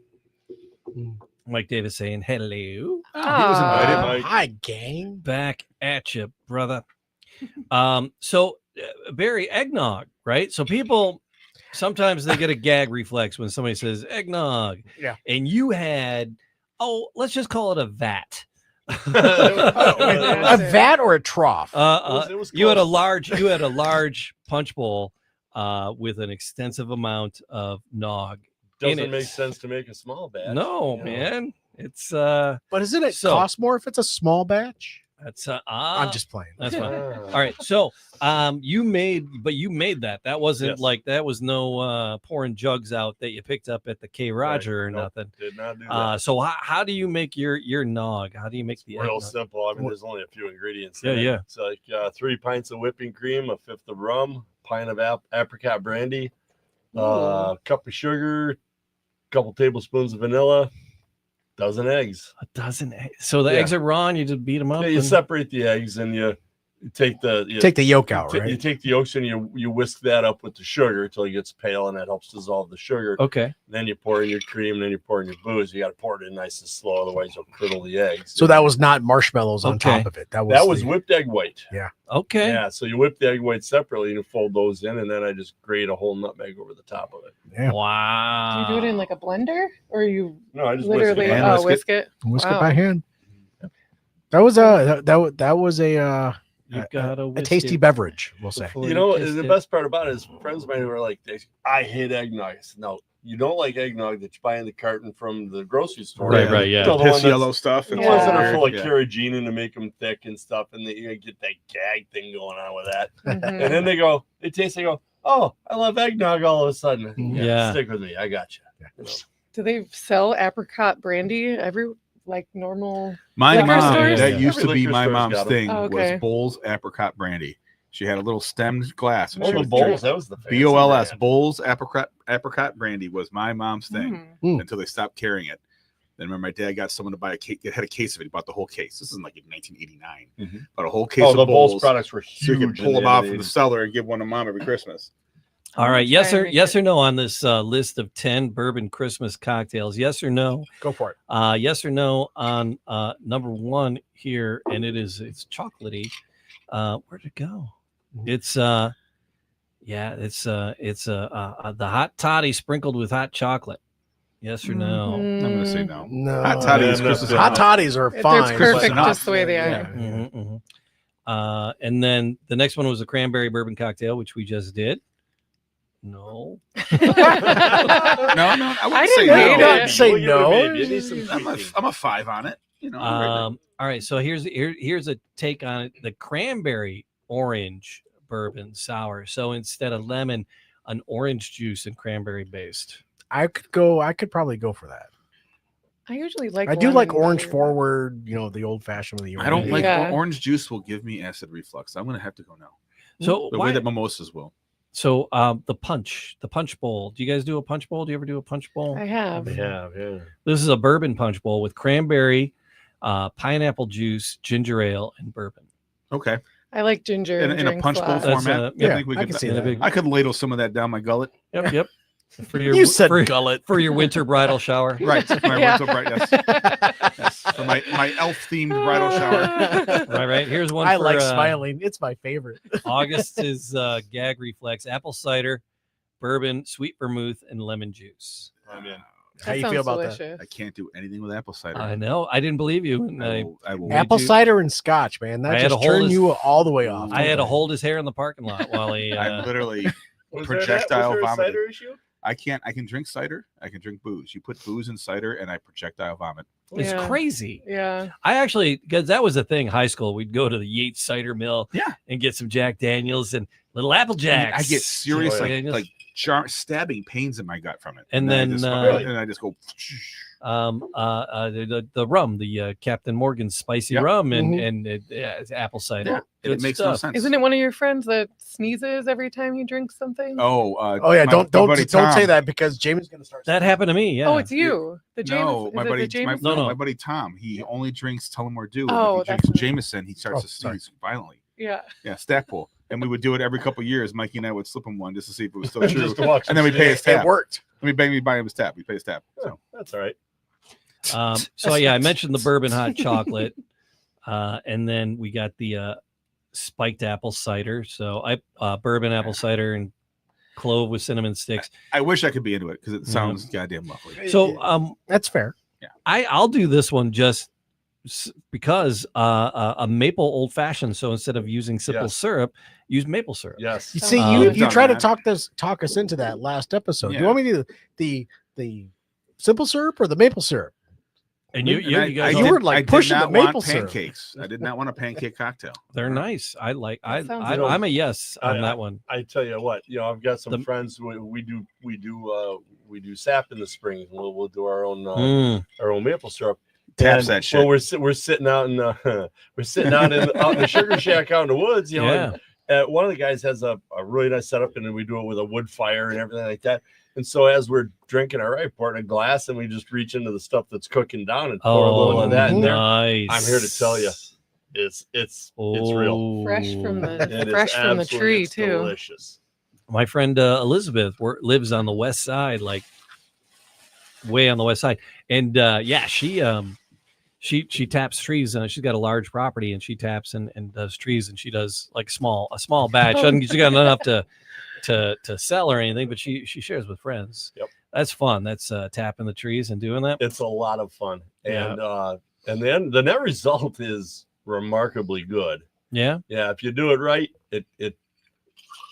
Mike Davis saying hello. He was invited. Mike. Hi, gang. Back at you, brother. So Barry, eggnog, right? So people sometimes they get a gag reflex when somebody says eggnog. Yeah. And you had, let's just call it a vat. A vat or a trough? It was You had a close. large punch bowl with an extensive amount of nog. in Doesn't it. make sense to make a small batch. No, you know. man. It's But isn't it so- cost more if it's a small batch? that's I'm just playing. that's fine. Ah. All right. So you made that. That wasn't Yes. like that was no pouring jugs out that you picked up at the K Roger or Nope, nothing. Did not do that. So how do you make your nog? How do you make the Real eggnog? simple. I mean, there's only a few ingredients. Yeah, in it. yeah. It's like 3 pints of whipping cream, a fifth of rum, pint of apricot brandy, cup of sugar, couple tablespoons of vanilla, dozen eggs. A dozen eggs. So the Yeah. eggs are raw and you just beat them up. Yeah, you and- separate the eggs and you take the Take the yolk out, You right? take the yolks and you whisk that up with the sugar until it gets pale, and that helps dissolve the sugar. Okay. Then you pour in your cream, and then you pour in your booze. You got to pour it in nice and slow, otherwise you'll curdle the eggs. So that was not marshmallows on Okay. top of it. That was the- whipped egg white. Okay. Yeah, so you whip the egg white separately and you fold those in, and then I just grate a whole nutmeg over the top of it. Yeah. Wow. Do you do it in like a blender, or you No, I just literally whisk it. Hand whisk it? Whisk it Wow. by hand. That was You've got a tasty beverage, we'll say. You know, the best part about it is friends of mine who are like, I hate eggnog. I said, no, you don't like eggnog that you buy in the carton from the grocery store. Right, yeah. So the one Piss that's- yellow stuff. The and ones that Yeah. are full of Yeah. carrageenan to make them thick and stuff, and you get that gag thing going on with that. Mhm. And then they go, oh, I love eggnog all of a sudden. Yeah. Stick with me. I got you. Do they sell apricot brandy like normal? My Liquor mom, stores? that Yeah. used to Every be liquor my store's mom's got 'em. thing, Oh, okay. was Bowls apricot brandy. She had a little stemmed glass. And Oh, she the would bowls. drink- That was the fancy BOLS, brand. Bowls apricot brandy was my mom's thing Mm. until they stopped carrying it. Then remember my dad got someone to buy a case. They had a case of it. He bought the whole case. This is like in 1989. Mhm. Bought a whole case Oh, of the Bowls Bowls. products were So you huge. could pull in them out from the 80s. cellar and give one to mom every Christmas. All right. I'm Yes trying or to yes get- or no on this list of 10 bourbon Christmas cocktails. Yes or no? Go for it. Yes or no on number 1 here, and it's chocolatey. Where'd it go? It's the hot toddy sprinkled with hot chocolate. Yes or no? Mhm. I'm gonna say no. No. Hot toddies, Yeah, Christmas. no. Hot toddies are They're fine. perfect enough. just the way they are. Yeah. Mhm, mhm. And then the next one was a cranberry bourbon cocktail, which we just did. No. No, I I wouldn't didn't say hate no. it. Say We'll give it a no. maybe. It needs some I'm tweaking. a 5 on it. You know. I'm right All right. So here's a take on it. The cranberry orange bourbon sour. So instead of lemon, an orange juice and cranberry based. I could probably go for that. I usually like. I do like lemon orange better. forward, the old fashioned with the there. I don't orange. like Yeah. orange juice. Will give me acid reflux. I'm gonna have to go no. So The way that mimosas will. So the punch bowl. Do you guys do a punch bowl? Do you ever do a punch bowl? I have. Yeah. This is a bourbon punch bowl with cranberry, pineapple juice, ginger ale, and bourbon. Okay. I like ginger In a drinks punch a bowl lot. That's, format. yeah, I think we I could. can see in a that. big- I could ladle some of that down my gullet. Yep. For your You said for, gullet. for your winter bridal shower. Right. My Yeah. winter bright. Yes. For my elf themed bridal shower. Right. Here's one. I for, like smiling. It's my favorite. August is gag reflex, apple cider, bourbon, sweet vermouth, and lemon juice. I'm in. How you feel about delicious. I can't do anything with apple cider. I know. I didn't believe you. And I will that? Apple cider and scotch, man. I That had to just hold turned his- you all the way off. I had to hold his hair in the parking lot while he. I literally Was projectile there a vomited. cider issue? I can drink cider. I can drink booze. You put booze in cider, and I projectile vomit. It's Yeah. crazy. Yeah. I actually, because that was the thing. High school, we'd go to the Yates Cider Mill, Yeah. and get some Jack Daniels and little Apple Jacks. I get serious Jack like, Daniels. stabbing pains in my gut from it. And I then, just, really? and I just go. The rum, the Captain Morgan spicy Yep. rum, and Mhm. it's apple cider. Yeah, Good it makes stuff. no sense. Isn't it one of your friends that sneezes every time he drinks something? Oh yeah, my don't buddy say Tom. that because Jamie's gonna start. That happened to me. Yeah. Oh, it's you. The James. No, is my it the buddy, Jameson? No, no. my buddy Tom. He only drinks Tullamore Dew. Oh, If he that's drinks nice. Jameson, he starts Oh, to sorry. sneeze violently. Yeah. Yeah, Stackpole. And we would do it every couple of years. Mikey and I would slip him one just to see if it was still true. Just to watch And then we him pay his sneeze. tab. It worked. We buy him his tab. We pay his tab. So That's all right. So yeah, I mentioned the bourbon hot chocolate, and then we got the spiked apple cider. So bourbon apple cider and clove with cinnamon sticks. I wish I could be into it because it sounds goddamn lovely. So That's fair. I'll do this one just because a maple old fashioned. So instead of using simple Yes. syrup, use maple syrup. Yes. You see, Um, you Done tried to that. talk us into that last episode. Do Yeah. you want me to do the simple syrup or the maple syrup? And you guys, You all- were, like, I did pushing not the maple want syrup. pancakes. I did not want a pancake cocktail. they're nice. I like. That sounds I'm a yes on that one. I tell you what, I've got some The- friends. We do sap in the spring. We'll do our own our own maple syrup. Taps And that shit. Well, we're sitting out in out in the sugar shack out in the woods. Yeah. And, one of the guys has a really nice setup, and then we do it with a wood fire and everything like that. And so as we're drinking our right, pour in a glass, and we just reach into the stuff that's cooking down and pour a little of that in there. nice. I'm here to tell you, it's real. Fresh from the It is fresh from the absolutely- tree it's too. Delicious. My friend Elizabeth lives on the west side, like way on the west side, and she taps trees. She's got a large property, and she taps and does trees, and she does like a small batch. She got enough to sell or anything, but she shares with friends. Yep. That's fun. That's tapping the trees and doing that. It's a lot of fun, Yeah. and then the net result is remarkably good. Yeah. Yeah, if you do it right,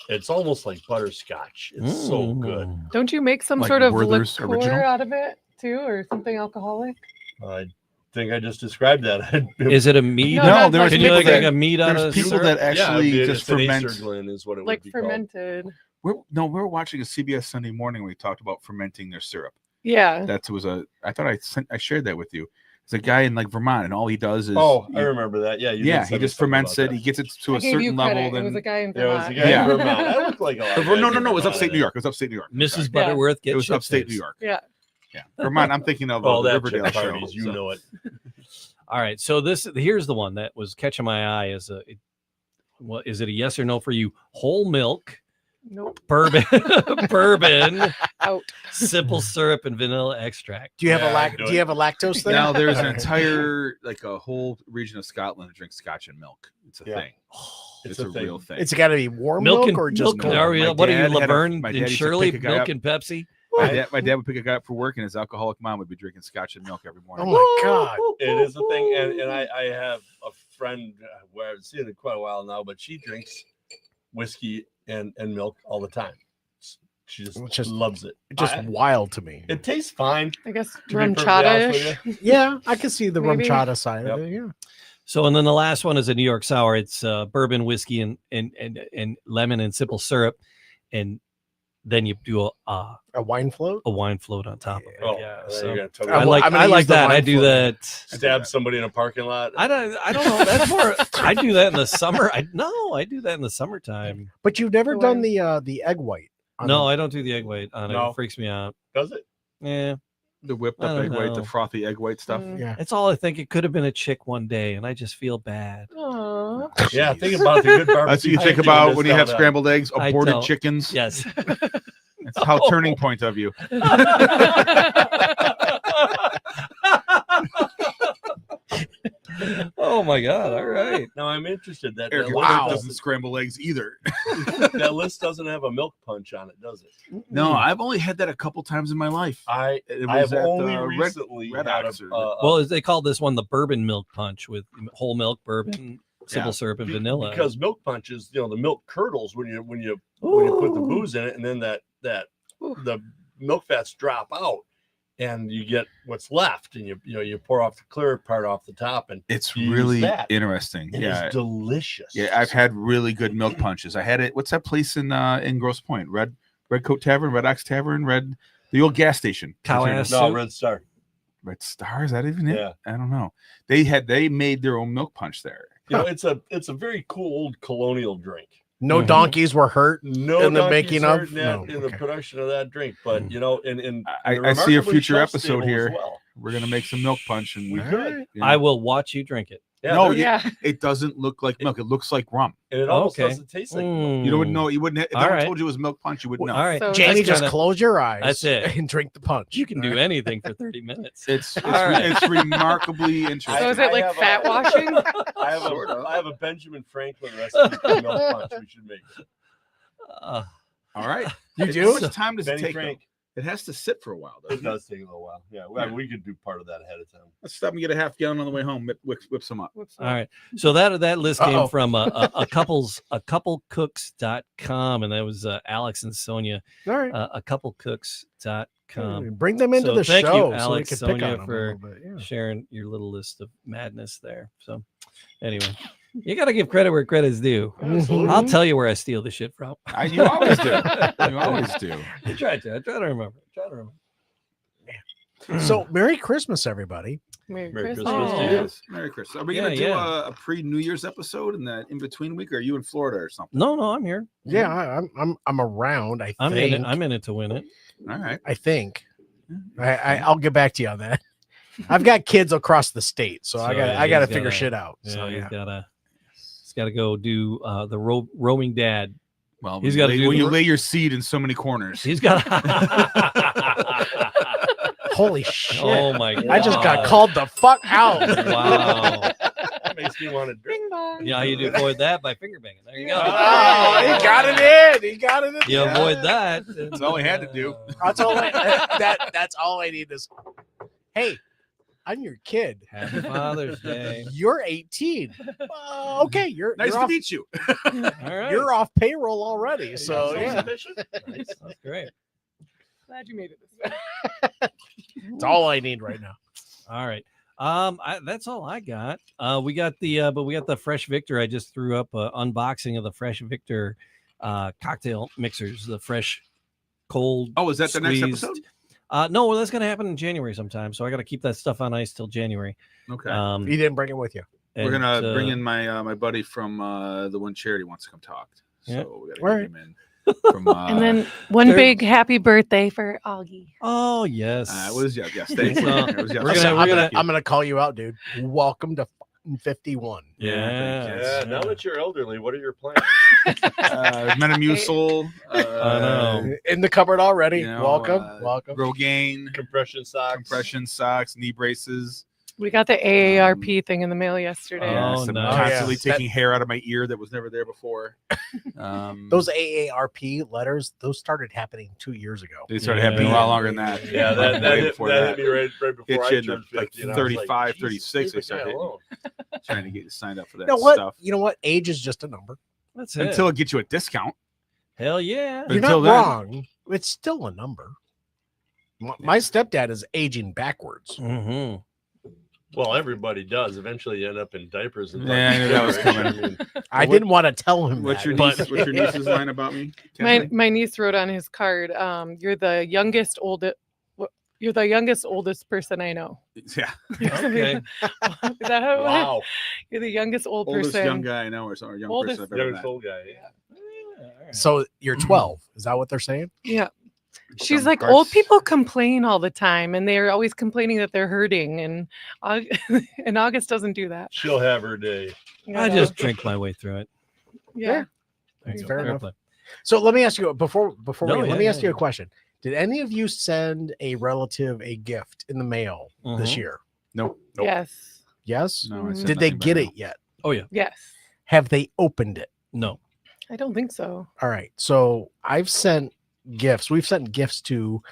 it's almost like butterscotch. It's so good. Don't you make some Like sort of Werther's liqueur original? out of it too, or something alcoholic? I think I just described that. Is it a mead? No, No, not there was Can like you people like that, a mead out there's of people syrup? that actually yeah, just it's an ferment. Acerglyn is what it Like would be called. fermented? We were watching a CBS Sunday Morning where we talked about fermenting their syrup. Yeah. That was I thought I shared that with you. It's a guy in like Vermont, and all he does is Oh, I remember that. Yeah, you did yeah, send he me just something ferments about it. that. He gets it to I a gave you certain credit. level. It was a Then guy in Yeah, it was Vermont. a guy Yeah. in Vermont. I look like a lot of guys no, in it was Vermont, upstate I New York. It was upstate New York. Mrs. Yeah. Butterworth It gets was upstate New York. Yeah. Yeah, Vermont. I'm thinking of All the that Riverdale chick show. parties, you so. know it. All right, so here's the one that was catching my eye. Is it a yes or no for you? Whole milk, Nope. bourbon, Out. simple syrup, and vanilla extract. Do you have Yeah, do you have a lactose thing? Now there's an entire like a whole region of Scotland that drinks Scotch and milk. It's a Yeah. thing. It's It's a a thing. real thing. It's got to be warm Milk milk, and or just milk. cold? Are you, My what are you, dad had a- Laverne my and dad used to Shirley? pick a guy Milk up. and Pepsi. My dad would pick a guy up for work, and his alcoholic mom would be drinking Scotch and milk every morning. Oh my god! It is a thing, and I have a friend where I've seen it quite a while now, but she drinks whiskey and milk all the time. She It's just just- loves it. It's just I- wild to me. it tastes fine. I guess To be rum perfectly honest chata-ish. with Yeah, I can see the rum Maybe. chata side of Yep. it. Yeah. So, and then the last one is a New York sour. It's bourbon, whiskey, and lemon and simple syrup, and then you do A wine float. a wine float on top of it. Oh, Yeah, then so you're gonna tell me I'm I gonna like use the that. I wine do float. that. stab somebody in a parking lot. I don't know. That's more. I do that in the summer. I do that in the summertime. But you've never The done wine. the egg white. on No, the- I don't do the egg white on it. No. It freaks me out. Does it? Yeah, The whipped I up don't egg white, the know. frothy egg white stuff. Mm. Yeah. it's all I think. It could have been a chick one day, and I just feel bad. Aw. Yeah, think about the good barbecue. That's what you think chicken about that's when you down have there. scrambled eggs, I aborted don't. chickens. Yes. It's how turning point of you. Oh my God! All right. Now I'm interested. That Eric, that your list dog doesn't- doesn't scramble eggs either. that list doesn't have a milk punch on it, does it? No, I've only had that a couple times in my life. I was have at, only Red recently had Ox a, or- Well, they call this one the bourbon milk punch with whole milk, bourbon, simple syrup, and vanilla. because milk punches, the milk curdles when you put the booze in it, and then the milk fats drop out, and you get what's left, and you pour off the clear part off the top, and It's you use really that. interesting. It Yeah. is delicious. Yeah, I've had really good milk punches. I had it. What's that place in Grosse Pointe? Red Coat Tavern, Red Ox Tavern, the old gas station. Cow What's ass your name? No, soup? Red Star. Red Star, is that even it? Yeah. I don't know. They made their own milk punch there. It's a very cool old colonial drink. No Mhm. donkeys were hurt. No, In the donkeys making of? hurt in that- No, in the okay. production of that drink, but Mm. in I they're see a remarkably future shelf episode stable as here. well. We're gonna make some milk punch, and We could. you know, I will watch you drink it. Yeah, No, they're- Yeah. it doesn't look like milk. It looks like rum. and it almost Okay. doesn't taste like milk. Mm. You wouldn't know. You wouldn't. If All I right. told you it was milk punch, you wouldn't know. All right, So- Jamie, That's just kinda- close your eyes. That's it. And drink the punch. You can do anything for 30 minutes. It's All right. it's remarkably interesting. So is it like have fat a- washing? I have Sort of. I have a Benjamin Franklin recipe for milk punch. We should make it. Uh, All right. You How do? much time does it Benny take? Frank. though? It has to sit for a while. It Doesn't it? does take a little while. Yeah, we could do part of that ahead of time. Let's stop and get a half gallon on the way home. Whip some up. Whoops. all right. So that list came Uh-oh. from a couplecooks.com, and that was Alex and Sonia. All right. A couplecooks.com. Bring them into so the thank you, show so we Alex, can pick Sonia, on them for a little bit. Yeah. sharing your little list of madness there. So anyway, you got to give credit where credit's due. Absolutely. I'll tell you where I steal the shit from. You always do. You always do. I try to remember. So, Merry Christmas, everybody. Merry Merry Christmas. Christmas to Oh. you. Yes. Merry Christmas. Are we gonna do Yeah. a pre-New Year's episode in that in between week? Or are you in Florida or something? No, I'm here. Yeah, I'm around. I'm think. in it. I'm in it to win it. All right. I think. I'll get back to you on that. I've got kids across the state, so I got to he's figure gotta- shit out. Yeah, So he's yeah. gotta go do the roaming dad. Well, He's gotta do when the- you lay your seed in so many corners. He's got. Holy shit! Oh my god! I just got called the fuck out. Wow. That makes me want to drink. Bing bong. Yeah, how you do avoid that by finger banging. There you go. Oh, he got it in. He got it in. You avoid that. That's all he had to do. That's all. That's all I need is. Hey, I'm your kid. Happy Father's Day. You're 18. Okay, you're Nice you're to off, meet you. All right. you're off payroll already. So yeah, That's great. Glad you made it this way. it's all I need right now. All right. That's all I got. We got the Fresh Victor. I just threw up an unboxing of the Fresh Victor cocktail mixers, the fresh cold. Oh, is that the next squeezed- episode? No, well, that's gonna happen in January sometime. So I got to keep that stuff on ice till January. Okay. You didn't bring it with you. We're and, gonna bring in my my buddy from the one charity wants to come talk. So Yeah. we gotta All get right. him in. From And then one there- big happy birthday for Augie. Oh yes. it was yes, thank you. It was We're Listen, gonna- I'm gonna call you out, dude. Welcome to 51. Yeah. Yeah, now that you're elderly, what are your plans? Metamucil. I know. In the cupboard already. You know, welcome. uh, Welcome. Rogaine, Compression socks. compression socks, knee braces. We got the AARP thing in the mail yesterday. Oh, Yes, I'm nice. constantly Yeah. taking hair out of my ear that was never there before. Those AARP letters, those started happening 2 years ago. they started happening a lot longer than that. Yeah, that Way hit, before that hit me right before Hit I you in turned the, like 50. and I was 35, "Jesus, 36, leave they the start guy hitting. alone." Trying to get you signed up for that You know what? stuff. You know what? Age is just a number. That's it. Until it gets you a discount. Hell yeah. You're Until not then- wrong. It's still a number. My stepdad is aging backwards. Mm-hmm. Well, everybody does. Eventually, you end up in diapers. And Yeah, I knew that was coming. I mean, I what- didn't want to tell him What's that, your but niece? What's your niece's line about me? My Kathleen? my niece wrote on his card, "You're the youngest You're the youngest oldest person I know." Yeah, Okay. Is that how it went? wow. You're the youngest old oldest person. young guy I know, or some young Oldest- person I've ever Youngest met. old guy. Yeah. so you're 12. Is that what they're saying? Yeah. She's Some like, parts- old people complain all the time, and they're always complaining that they're hurting, and and August doesn't do that. She'll have her day. I just drink my way through it. yeah. There you That's go. fair Fair enough. play. So let me ask you before No, let yeah, me ask yeah, you a yeah. question. Did any of you send a relative a gift in the mail this Mhm. year? Nope. Yes. Yes. No, I said Did they nothing get by it yet? Oh yeah. Yes. Have they opened it? No. I don't think so. All right. So I've sent gifts. We've sent gifts to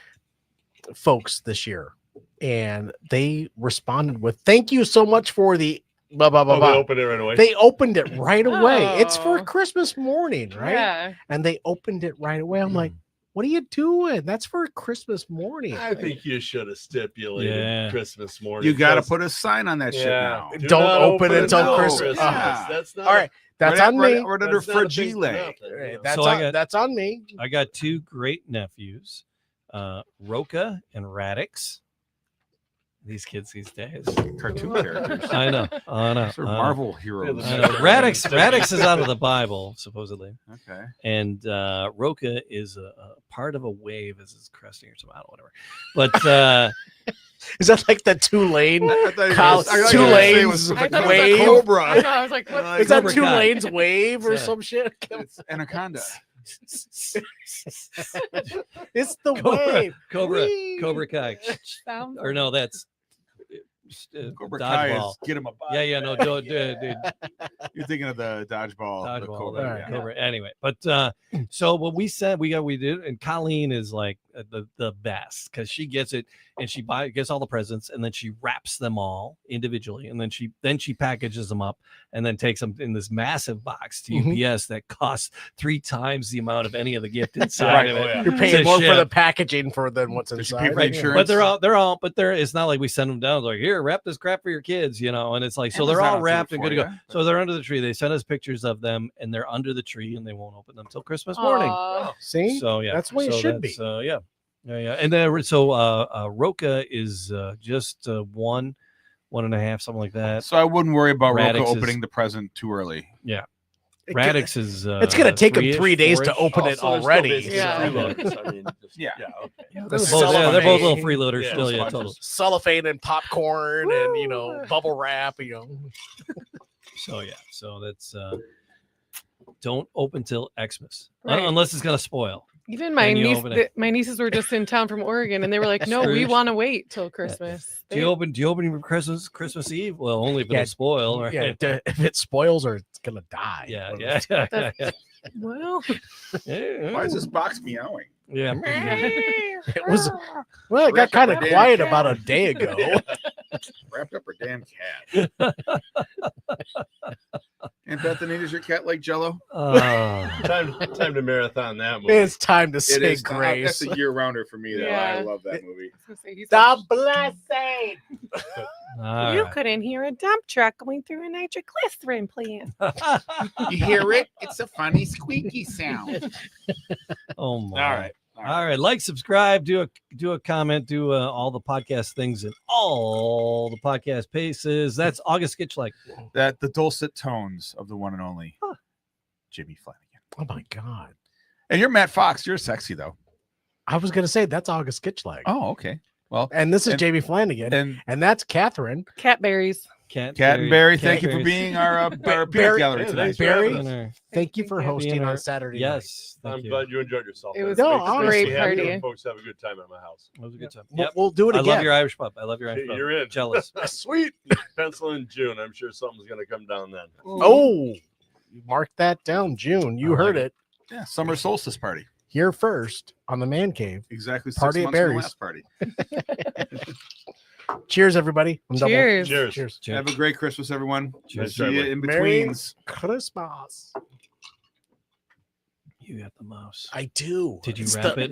folks this year, and they responded with, "Thank you so much for the blah blah blah." Oh, blah. they opened it right away. They opened it right away. It's for Oh. Christmas morning, right? Yeah. And they opened it right away. I'm like, what are you doing? That's for Christmas morning. I think you should have stipulated Yeah. Christmas morning. You got to Just- put a sign on that shit now. Do Don't not open it until until Christmas. Yeah. That's not All right, that's right, on me. Right under that's not a big fragile. nothing, you know. That's So I on, got- that's on me. I got two great nephews, Roka and Radix. These kids these days. Cartoon characters. I know. I know. They're Marvel heroes. I know. Radix is out of the Bible, supposedly. Okay. And Roka is a part of a wave as it's cresting or something. I don't know, whatever. But Is that like the Tulane? I thought you Kyle, were- I thought you were two gonna say it lanes was I thought it was wave. a a I cobra. know. I was like, what? Is that Cobra Kai. Tulane's wave or Yeah. some shit? It's Anaconda. It's the wave. Whee! Cobra Kai. Sounds Or no, that's Cobra Kai dodgeball. is get him a body. Yeah, no, dude. You're thinking of the dodgeball. the Dodgeball, Cobra, right, yeah. Cobra. Anyway, but so what we said we did, and Colleen is like the best because she gets it and she gets all the presents and then she wraps them all individually and then she packages them up and then takes them in this massive box to Mhm. UPS that costs 3 times the amount of any of the gift inside of it. Oh, yeah. You're To paying more for ship. the packaging than what's Did you inside. pay for the insurance? But it's not like we send them down like, here, wrap this crap for your kids, and it's like, so they're Amazon all will do wrapped it and for good to go. you. So they're under the tree. They send us pictures of them and they're under the tree and they won't open them till Christmas morning. Aw. See? So yeah, That's the way it so should be. yeah. And then Roka is just 1.5, something like that. So I wouldn't worry about Radix Roka is- opening the present too early. Radix is It's gonna take them 3-ish, 3 days to 4-ish. open Oh, it so they're still already. basically Yeah. freeloaders. I mean, just, Yeah. okay. They're This is both cellophane. little freeloaders Yeah, still. Yeah, sponges. total. Cellophane and popcorn and Woo. bubble wrap. So yeah, so that's don't open till Xmas Right. unless it's gonna spoil. Even my Then you niece, open it. my nieces were just in town from Oregon, and they were like, "No, we Scrooge. want to wait till Christmas." Do you open your Christmas Eve? Well, only if Yeah. it'll spoil. Right? Yeah, if it spoils or it's gonna die. yeah. Well, Yeah. Why is this box meowing? Yeah. It was well, it got Wrap up kind a of damn quiet cat. about a day ago. Wrapped up her damn cat. And Bethany, does your cat like Jello? Time to marathon that movie. It's time to It say is. grace. That's a year rounder for me. Though. I Yeah. love that movie. I was gonna say, he's The like, blessing. All you right. couldn't hear a dump truck going through a nitroglycerin plant. You hear it? It's a funny squeaky sound. Oh my. All right. All right. Like, subscribe, do a comment, do all the podcast things and all the podcast paces. That's August Skitch That the dulcet tones of the one and only Jimmy Flanagan. Oh my god. And you're Matt Fox. You're sexy though. I was gonna say that's August Skitchlag. Oh, okay. Well, And this is and- Jamie Flanagan. and And that's Catherine. Catberries. Cat and Barry, thank you for Catberries. being our peanut Barry- gallery Yeah, tonight. thanks for Barry? having us. Dinner. Thank you for Thank you. hosting Being on our- Saturday night. Yes. Thank I'm you. glad you enjoyed yourself. It was No, a honestly, great Happy you party. and folks have a good time at my house. It was a good time. We'll, Yep. we'll do it I again. love your Irish pub. I love your Irish pub. You're in. Jealous. Sweet. Pencil in June. I'm sure something's going to come down then. Oh, mark that down, June. You I like heard it. it Yeah, summer solstice party. here first on the Man Cave. Exactly 6 Party at months from the Barry's. last party. Cheers, everybody. I'm double- Cheers. Cheers. Cheers. Cheers. Have a great Christmas, everyone. Cheers. See you in Merry betweens. Christmas. You got the mouse. I do. Did you It's wrap the- it?